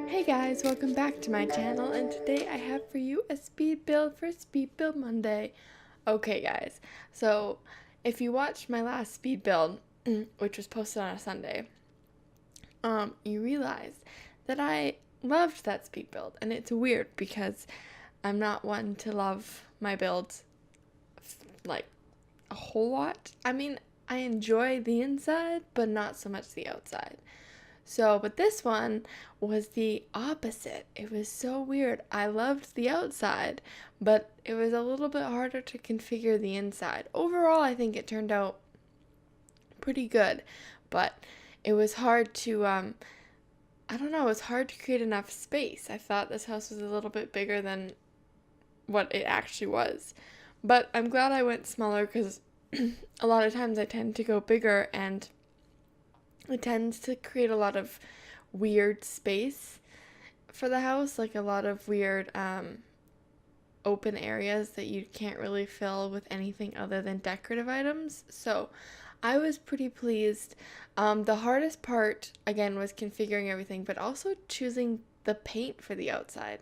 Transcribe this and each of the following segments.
Hey guys, welcome back to my channel, and today I have for you a speed build for Speed Build Monday. Okay guys, so if you watched my last speed build, which was posted on a Sunday, you realized that I loved that speed build, and it's weird because I'm not one to love my builds like a whole lot. I mean, I enjoy the inside, but not so much the outside. So, but this one was the opposite. It was so weird. I loved the outside, but it was a little bit harder to configure the inside. Overall, I think it turned out pretty good, but it was hard to, I don't know, it was hard to create enough space. I thought this house was a little bit bigger than what it actually was. But I'm glad I went smaller because a lot of times I tend to go bigger and it tends to create a lot of weird space for the house, like a lot of weird open areas that you can't really fill with anything other than decorative items. So I was pretty pleased. The hardest part, again, was configuring everything, but also choosing the paint for the outside,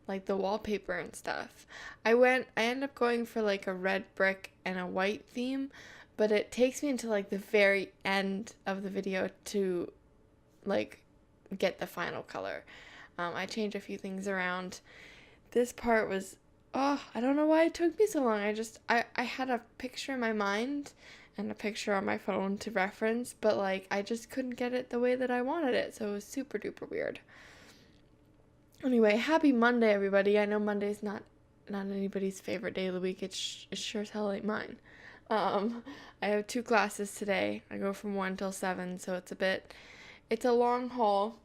like the wallpaper and stuff. I ended up going for like a red brick and a white theme, but it takes me until like the very end of the video to like get the final color. I changed a few things around. This part was, I don't know why it took me so long. I had a picture in my mind and a picture on my phone to reference, but like I just couldn't get it the way that I wanted it, so it was super duper weird. Anyway, happy Monday, everybody. I know Monday's not anybody's favorite day of the week. It sure as hell ain't mine. I have 2 classes today. I go from 1 till 7, so it's a long haul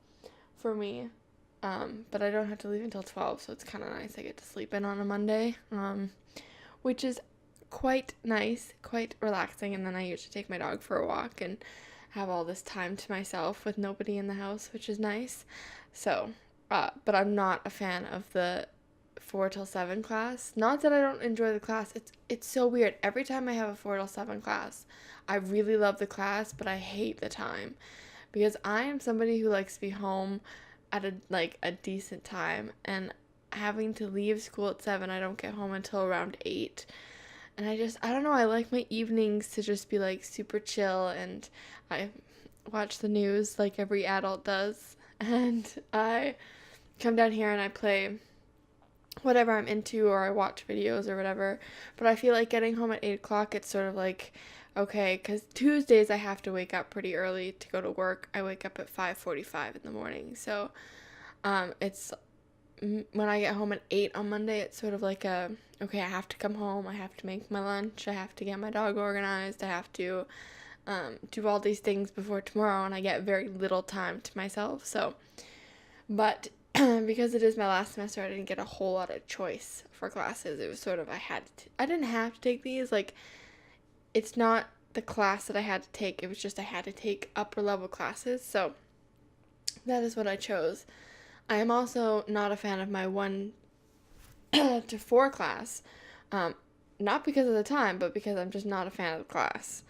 for me. But I don't have to leave until 12, so it's kind of nice. I get to sleep in on a Monday, which is quite nice, quite relaxing. And then I usually take my dog for a walk and have all this time to myself with nobody in the house, which is nice. So, but I'm not a fan of the 4 till 7 class. Not that I don't enjoy the class. It's so weird. Every time I have a 4 till 7 class, I really love the class, but I hate the time because I am somebody who likes to be home at a decent time, and having to leave school at 7, I don't get home until around 8. And I don't know, I like my evenings to just be like super chill, and I watch the news like every adult does, and I come down here and I play whatever I'm into, or I watch videos or whatever. But I feel like getting home at 8 o'clock, it's sort of like, okay, because Tuesdays I have to wake up pretty early to go to work. I wake up at 5:45 in the morning. So it's when I get home at 8 on Monday, it's sort of like okay, I have to come home. I have to make my lunch. I have to get my dog organized. I have to do all these things before tomorrow, and I get very little time to myself. So, but because it is my last semester, I didn't get a whole lot of choice for classes. It was sort of I didn't have to take these. Like, it's not the class that I had to take. It was just I had to take upper level classes. So that is what I chose. I am also not a fan of my 1 to 4 class. Not because of the time, but because I'm just not a fan of the class.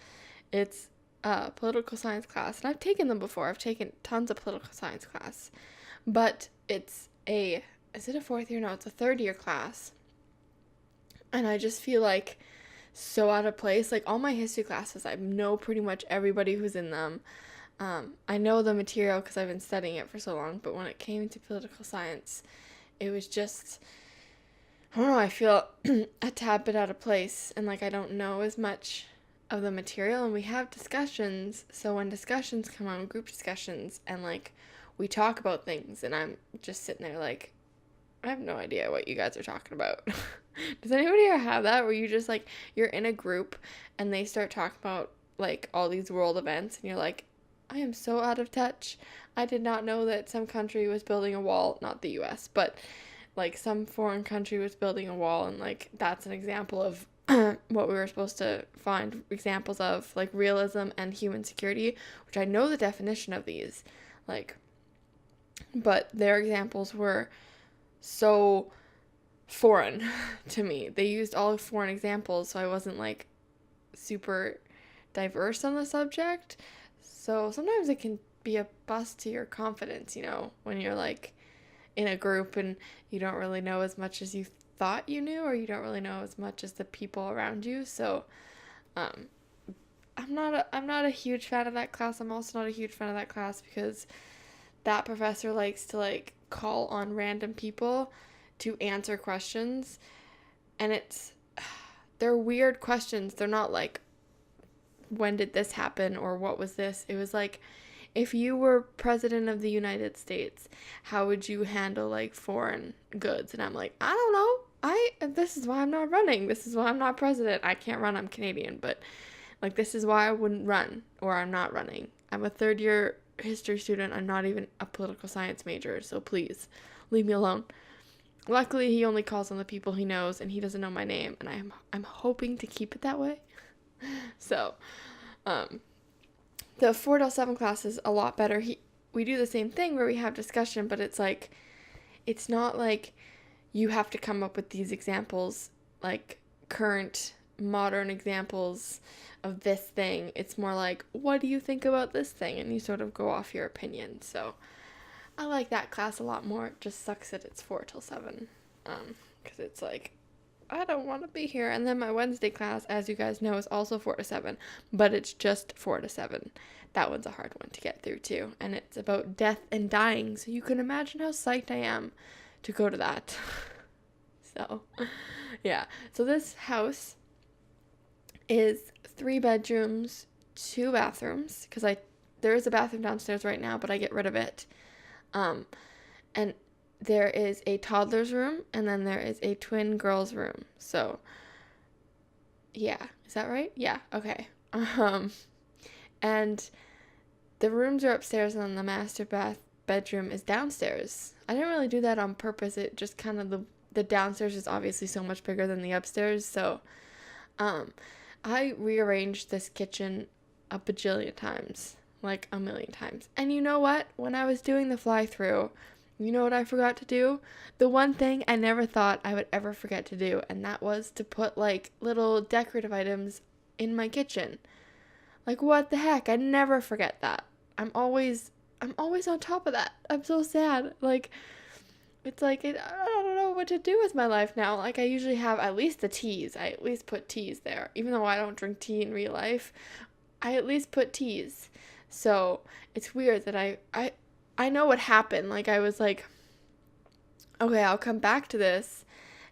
It's a political science class, and I've taken them before. I've taken tons of political science class. But is it a 4th year? No, it's a 3rd year class. And I just feel like so out of place. Like, all my history classes, I know pretty much everybody who's in them. I know the material because I've been studying it for so long, but when it came to political science, it was just, I don't know, I feel a tad bit out of place, and like I don't know as much of the material, and we have discussions, so when discussions come on, group discussions, and like we talk about things, and I'm just sitting there like, I have no idea what you guys are talking about. Does anybody ever have that where you just like, you're in a group and they start talking about like all these world events, and you're like, I am so out of touch. I did not know that some country was building a wall, not the US, but like some foreign country was building a wall, and like that's an example of what we were supposed to find examples of, like realism and human security, which I know the definition of these, like, but their examples were so foreign to me. They used all foreign examples, so I wasn't like super diverse on the subject. So sometimes it can be a bust to your confidence, when you're like in a group and you don't really know as much as you thought you knew, or you don't really know as much as the people around you. So um, I'm not a huge fan of that class. I'm also not a huge fan of that class because that professor likes to like call on random people to answer questions, and they're weird questions. They're not like, when did this happen, or what was this? It was like, if you were president of the United States, how would you handle like foreign goods? And I'm like, I don't know. This is why I'm not running. This is why I'm not president. I can't run. I'm Canadian, but like, this is why I wouldn't run, or I'm not running. I'm a third year history student. I'm not even a political science major, so please leave me alone. Luckily, he only calls on the people he knows, and he doesn't know my name, and I'm hoping to keep it that way. So, the 4-7 class is a lot better. We do the same thing where we have discussion, but it's like, it's not like you have to come up with these examples, like current modern examples of this thing. It's more like, what do you think about this thing? And you sort of go off your opinion. So I like that class a lot more. It just sucks that it's 4-7, because it's like, I don't want to be here. And then my Wednesday class, as you guys know, is also 4-7, but it's just 4-7. That one's a hard one to get through too, and it's about death and dying, so you can imagine how psyched I am to go to that. So yeah, so this house is 3 bedrooms, 2 bathrooms, because there is a bathroom downstairs right now, but I get rid of it. And there is a toddler's room, and then there is a twin girls' room. So, yeah. Is that right? Yeah. Okay. And the rooms are upstairs, and then the master bedroom is downstairs. I didn't really do that on purpose. It just kind of, the downstairs is obviously so much bigger than the upstairs. So, I rearranged this kitchen a bajillion times. Like a million times. And you know what? When I was doing the fly-through, you know what I forgot to do? The one thing I never thought I would ever forget to do, and that was to put like little decorative items in my kitchen. Like, what the heck? I never forget that. I'm always on top of that. I'm so sad. Like, it's like, I don't know what to do with my life now. Like, I usually have at least the teas. I at least put teas there. Even though I don't drink tea in real life, I at least put teas. So it's weird that I know what happened. Like, I was like, okay, I'll come back to this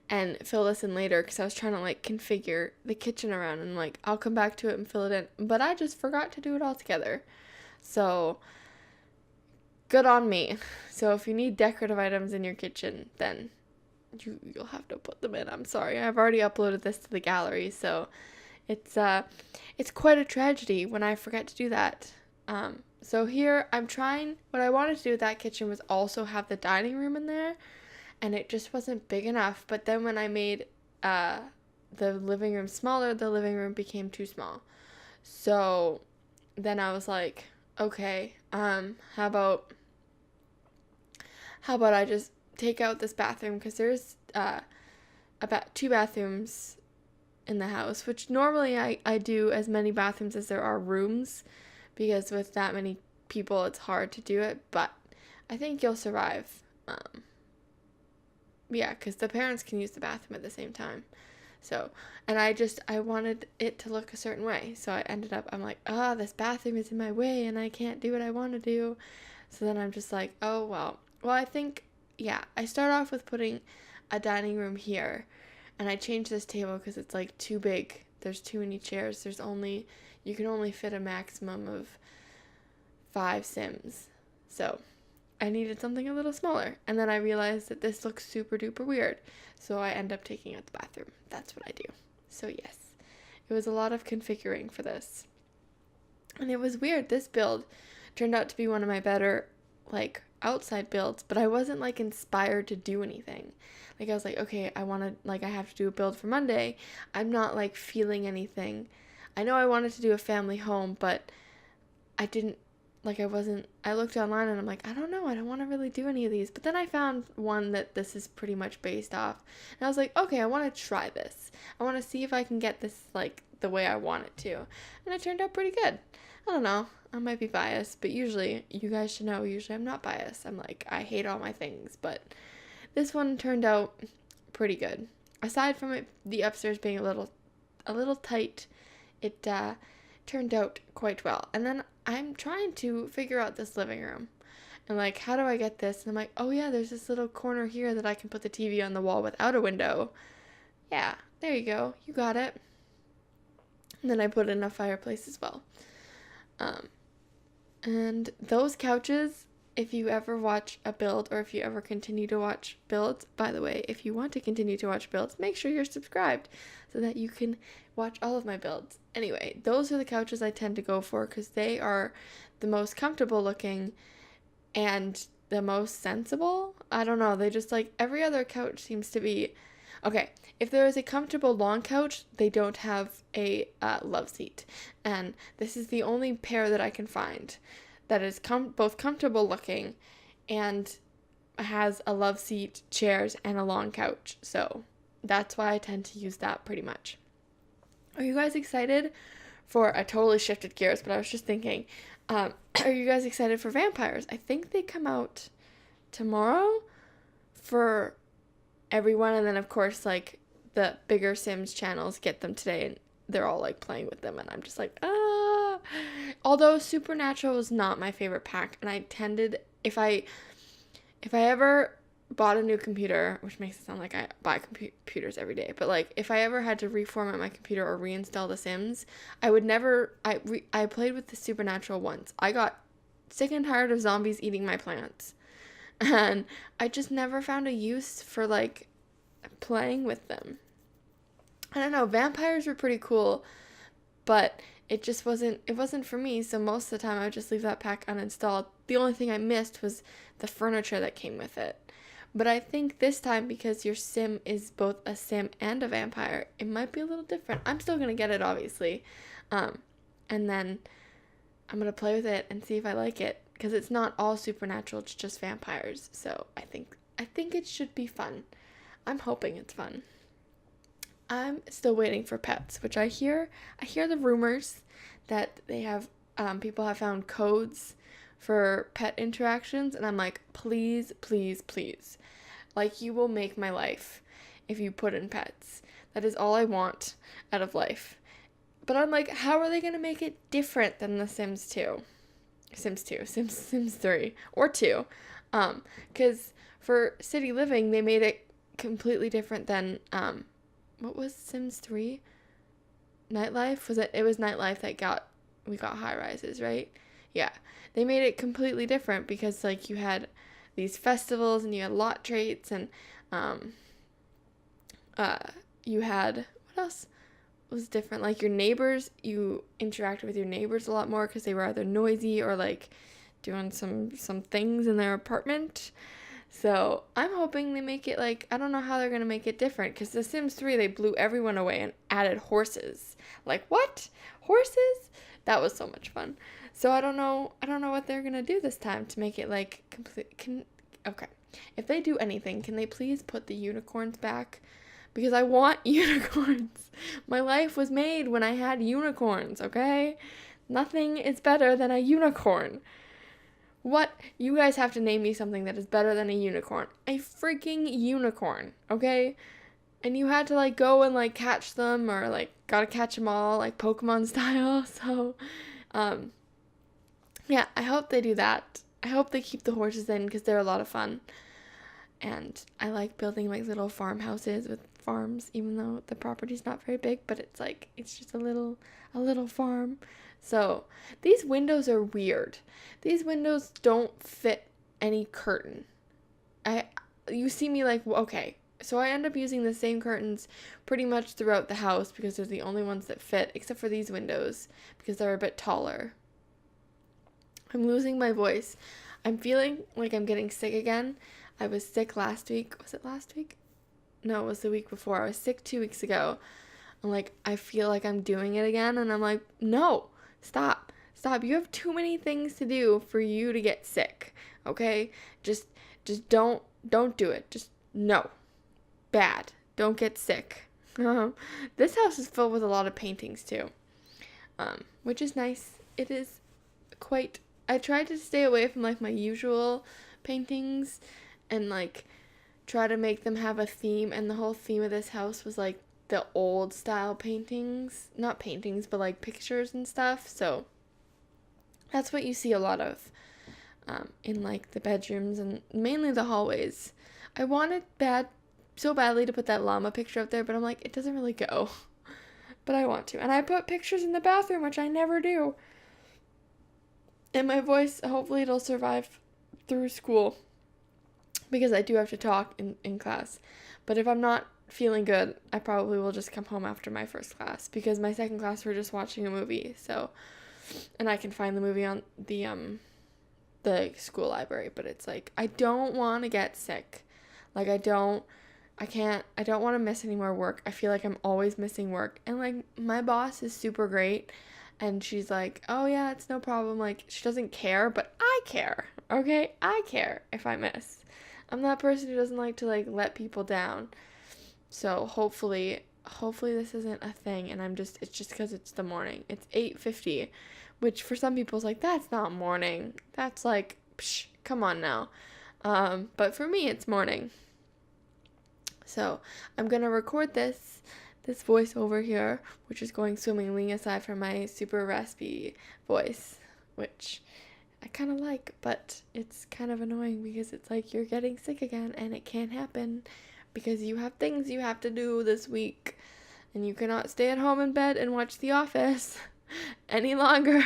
and fill this in later, because I was trying to like configure the kitchen around, and like, I'll come back to it and fill it in, but I just forgot to do it all together. So good on me. So if you need decorative items in your kitchen, then you'll have to put them in. I'm sorry. I've already uploaded this to the gallery, so it's quite a tragedy when I forget to do that. So here what I wanted to do with that kitchen was also have the dining room in there, and it just wasn't big enough. But then when I made the living room smaller, the living room became too small. So then I was like, okay, how about I just take out this bathroom, because there's about 2 bathrooms in the house, which normally I do as many bathrooms as there are rooms, because with that many people it's hard to do it, but I think you'll survive. Yeah, because the parents can use the bathroom at the same time. So, and I wanted it to look a certain way, so I'm like, this bathroom is in my way and I can't do what I want to do. So then I'm just like, oh well, I think, yeah, I start off with putting a dining room here, and I changed this table because it's like too big. There's too many chairs. You can only fit a maximum of 5 Sims. So I needed something a little smaller. And then I realized that this looks super duper weird. So I end up taking out the bathroom. That's what I do. So yes, it was a lot of configuring for this. And it was weird. This build turned out to be one of my better, like, outside builds, but I wasn't like inspired to do anything. Like, I was like, okay, I have to do a build for Monday. I'm not like feeling anything. I know I wanted to do a family home, but I looked online and I'm like, I don't know, I don't want to really do any of these. But then I found one that this is pretty much based off. And I was like, okay, I want to try this. I want to see if I can get this like the way I want it to. And it turned out pretty good. I don't know. I might be biased, but usually, you guys should know, usually I'm not biased. I'm like, I hate all my things, but this one turned out pretty good. Aside from it, the upstairs being a little tight, it turned out quite well. And then I'm trying to figure out this living room. And like, how do I get this? And I'm like, oh yeah, there's this little corner here that I can put the TV on the wall without a window. Yeah, there you go. You got it. And then I put in a fireplace as well. And those couches, if you ever watch a build or if you ever continue to watch builds, by the way, if you want to continue to watch builds, make sure you're subscribed so that you can watch all of my builds. Anyway, those are the couches I tend to go for because they are the most comfortable looking and the most sensible. I don't know, they just like every other couch seems to be okay. If there is a comfortable long couch, they don't have a love seat, and this is the only pair that I can find that is both comfortable looking and has a love seat, chairs, and a long couch. So that's why I tend to use that pretty much. Are you guys excited for, I totally shifted gears, but I was just thinking, are you guys excited for vampires? I think they come out tomorrow for everyone, and then of course like the bigger Sims channels get them today and they're all like playing with them, and I'm just like, although Supernatural was not my favorite pack, and I tended, if I ever bought a new computer, which makes it sound like I buy computers every day, but like if I ever had to reformat my computer or reinstall The Sims, I would never, I played with the Supernatural once. I got sick and tired of zombies eating my plants, and I just never found a use for like playing with them. I don't know, vampires were pretty cool, but it wasn't for me, so most of the time I would just leave that pack uninstalled. The only thing I missed was the furniture that came with it. But I think this time, because your sim is both a sim and a vampire, it might be a little different. I'm still going to get it, obviously, and then I'm going to play with it and see if I like it, because it's not all Supernatural, it's just vampires, so I think it should be fun. I'm hoping it's fun. I'm still waiting for pets, which I hear the rumors that they have, people have found codes for pet interactions, and I'm like, please, please, please. Like, you will make my life if you put in pets. That is all I want out of life. But I'm like, how are they going to make it different than The Sims 2? Sims 3, or 2. Because for City Living, they made it completely different than, what was Sims 3? Nightlife? It was Nightlife that we got high rises, right? Yeah. They made it completely different because, like, you had these festivals and you had lot traits and, you had, what else was different? Like, your neighbors, you interacted with your neighbors a lot more because they were either noisy or, like, doing some things in their apartment. So I'm hoping they make it, like, I don't know how they're going to make it different, because The Sims 3, they blew everyone away and added horses. Like, what? Horses? That was so much fun. So I don't know what they're going to do this time to make it, like, okay. If they do anything, can they please put the unicorns back? Because I want unicorns. My life was made when I had unicorns, okay? Nothing is better than a unicorn. What? You guys have to name me something that is better than a unicorn. A freaking unicorn, okay? And you had to, like, go and, like, catch them, or, like, gotta catch them all, like, Pokemon style. So, yeah, I hope they do that. I hope they keep the horses in, because they're a lot of fun. And I like building, like, little farmhouses with farms, even though the property's not very big, but it's, like, it's just a little farm. So, these windows are weird. These windows don't fit any curtain. You see me like, okay, so I end up using the same curtains pretty much throughout the house because they're the only ones that fit, except for these windows, because they're a bit taller. I'm losing my voice. I'm feeling like I'm getting sick again. I was sick last week. Was it last week? No, it was the week before. I was sick 2 weeks ago. I'm like, I feel like I'm doing it again, and I'm like, no. Stop. You have too many things to do for you to get sick, okay? Just don't do it. Just, no. Bad. Don't get sick. This house is filled with a lot of paintings, too, which is nice. it is quite, I tried to stay away from like my usual paintings and like try to make them have a theme, and the whole theme of this house was like the old style paintings, not paintings, but like pictures and stuff. So that's what you see a lot of in like the bedrooms and mainly the hallways. I wanted so badly to put that llama picture up there, but I'm like, it doesn't really go. But I want to. And I put pictures in the bathroom, which I never do. And my voice, hopefully it'll survive through school, because I do have to talk in class. But if I'm not feeling good, I probably will just come home after my first class, because my second class we're just watching a movie. So, and I can find the movie on the school library, but it's like, I don't want to get sick. Like, I don't want to miss any more work. I feel like I'm always missing work. And like, my boss is super great, and she's like, oh yeah, it's no problem. Like, she doesn't care, but I care. Okay? I care if I miss. I'm that person who doesn't like to like let people down. So hopefully this isn't a thing, and it's just because it's the morning. It's 8:50, which for some people is like, that's not morning. That's like, psh, come on now. But for me, it's morning. So I'm going to record this voiceover here, which is going swimmingly aside from my super raspy voice, which I kind of like, but it's kind of annoying because it's like you're getting sick again and it can't happen because you have things you have to do this week and you cannot stay at home in bed and watch The Office any longer.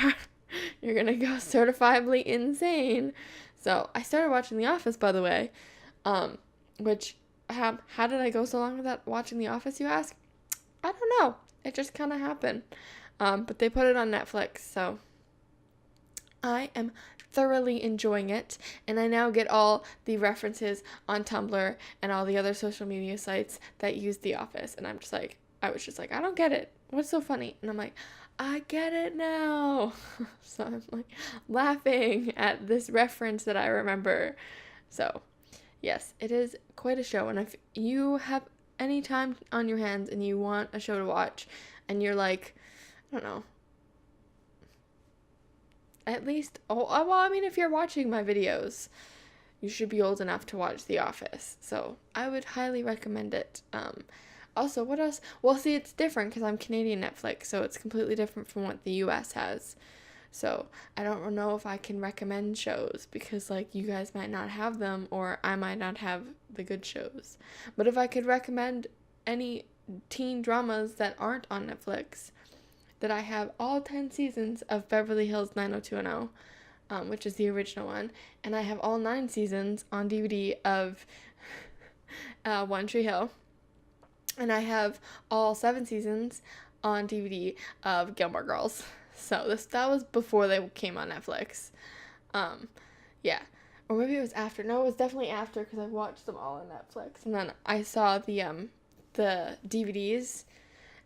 You're going to go certifiably insane. So I started watching The Office, by the way, which how did I go so long without watching The Office, you ask? I don't know. It just kind of happened. But they put it on Netflix, so I am thoroughly enjoying it, and I now get all the references on Tumblr and all the other social media sites that use The Office, and I was just like, I don't get it. What's so funny? And I'm like, I get it now. So I'm like laughing at this reference that I remember. So yes, it is quite a show, and if you have any time on your hands and you want a show to watch, and you're like, I don't know, at least, if you're watching my videos, you should be old enough to watch The Office, so I would highly recommend it. Also, what else? Well, see, it's different because I'm Canadian Netflix, so it's completely different from what the US has. So I don't know if I can recommend shows because like you guys might not have them, or I might not have the good shows. But if I could recommend any teen dramas that aren't on Netflix, that I have all 10 seasons of Beverly Hills 90210, which is the original one, and I have all 9 seasons on DVD of One Tree Hill, and I have all 7 seasons on DVD of Gilmore Girls. So that was before they came on Netflix. Yeah. Or maybe it was after. No, it was definitely after because I watched them all on Netflix. And then I saw the DVDs,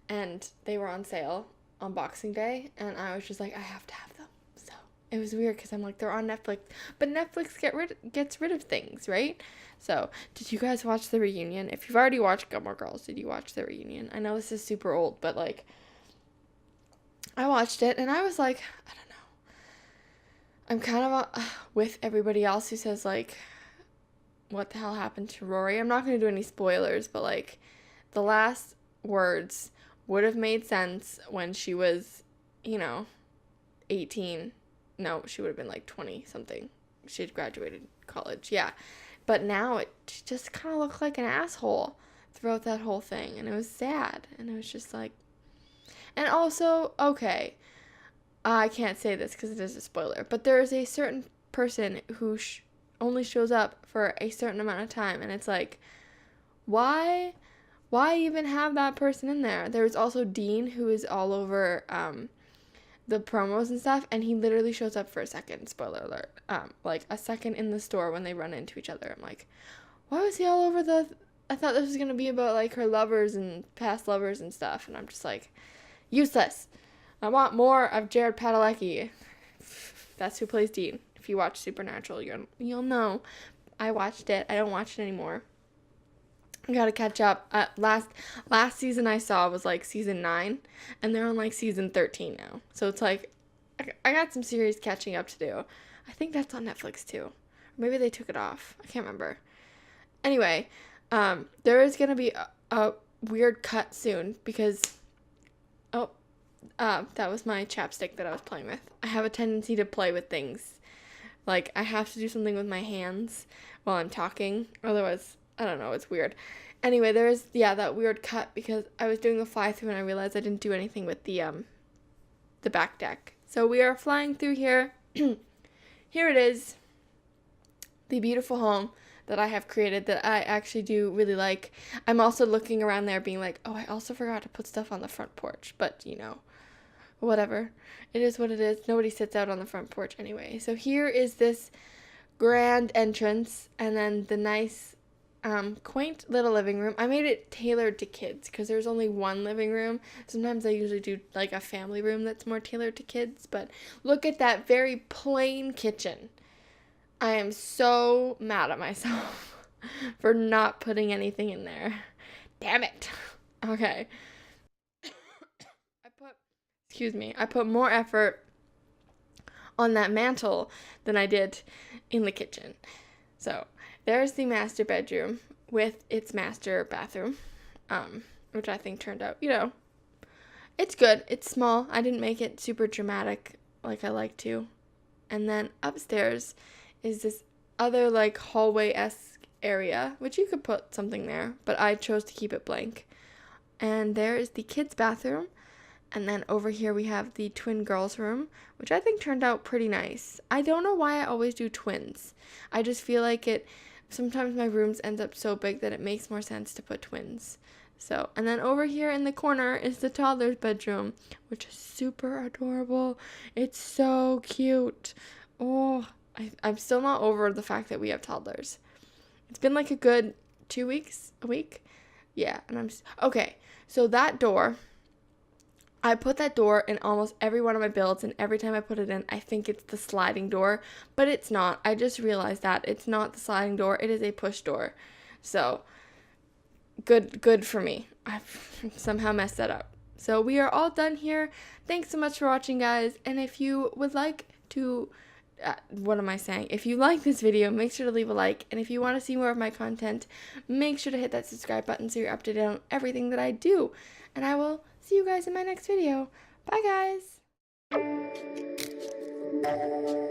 and they were on sale on Boxing Day, and I was just like, I have to have them. So it was weird because I'm like, they're on Netflix, but Netflix gets rid of things, right? So did you guys watch the reunion? If you've already watched Gilmore Girls, did you watch the reunion? I know this is super old, but like, I watched it, and I was like, I don't know. I'm kind of with everybody else who says, like, what the hell happened to Rory? I'm not going to do any spoilers, but, like, the last words would have made sense when she was, 18. No, she would have been, like, 20-something. She had graduated college, yeah. But now she just kind of looked like an asshole throughout that whole thing, and it was sad, and it was just, like, and also, okay, I can't say this because it is a spoiler, but there is a certain person who only shows up for a certain amount of time, and it's like, why even have that person in there? There's also Dean, who is all over the promos and stuff, and he literally shows up for a second, spoiler alert, like a second in the store when they run into each other. I'm like, why was he all over I thought this was going to be about, like, her lovers and past lovers and stuff, and I'm just like, useless. I want more of Jared Padalecki. That's who plays Dean. If you watch Supernatural, you'll know. I watched it. I don't watch it anymore. I gotta catch up. Last season I saw was like season 9, and they're on like season 13 now. So it's like, I got some serious catching up to do. I think that's on Netflix too. Or maybe they took it off. I can't remember. Anyway, there is gonna be a weird cut soon because that was my chapstick that I was playing with. I have a tendency to play with things. Like, I have to do something with my hands while I'm talking. Otherwise, I don't know, it's weird. Anyway, there is, that weird cut because I was doing a fly through and I realized I didn't do anything with the back deck. So we are flying through here. Here it is. The beautiful home that I have created that I actually do really like. I'm also looking around there being like, oh, I also forgot to put stuff on the front porch. But, whatever. It is what it is. Nobody sits out on the front porch anyway. So here is this grand entrance and then the nice quaint little living room. I made it tailored to kids because there's only one living room. Sometimes I usually do like a family room that's more tailored to kids. But look at that very plain kitchen. I am so mad at myself for not putting anything in there. Damn it. Okay. I put more effort on that mantle than I did in the kitchen. So there's the master bedroom with its master bathroom, which I think turned out, it's good. It's small. I didn't make it super dramatic like I like to. And then upstairs is this other like hallway-esque area, which you could put something there, but I chose to keep it blank. And there is the kids' bathroom. And then over here we have the twin girls' room, which I think turned out pretty nice. I don't know why I always do twins. I just feel like sometimes my rooms end up so big that it makes more sense to put twins. So, and then over here in the corner is the toddler's bedroom, which is super adorable. It's so cute. Oh, I'm still not over the fact that we have toddlers. It's been like a good 2 weeks, a week. Yeah, and okay, so that door, I put that door in almost every one of my builds, and every time I put it in, I think it's the sliding door, but it's not. I just realized that it's not the sliding door. It is a push door. So good for me. I've somehow messed that up. So we are all done here. Thanks so much for watching, guys. And if you would like to, if you like this video, make sure to leave a like. And if you want to see more of my content, make sure to hit that subscribe button so you're up to date on everything that I do. And I will see you guys in my next video. Bye, guys.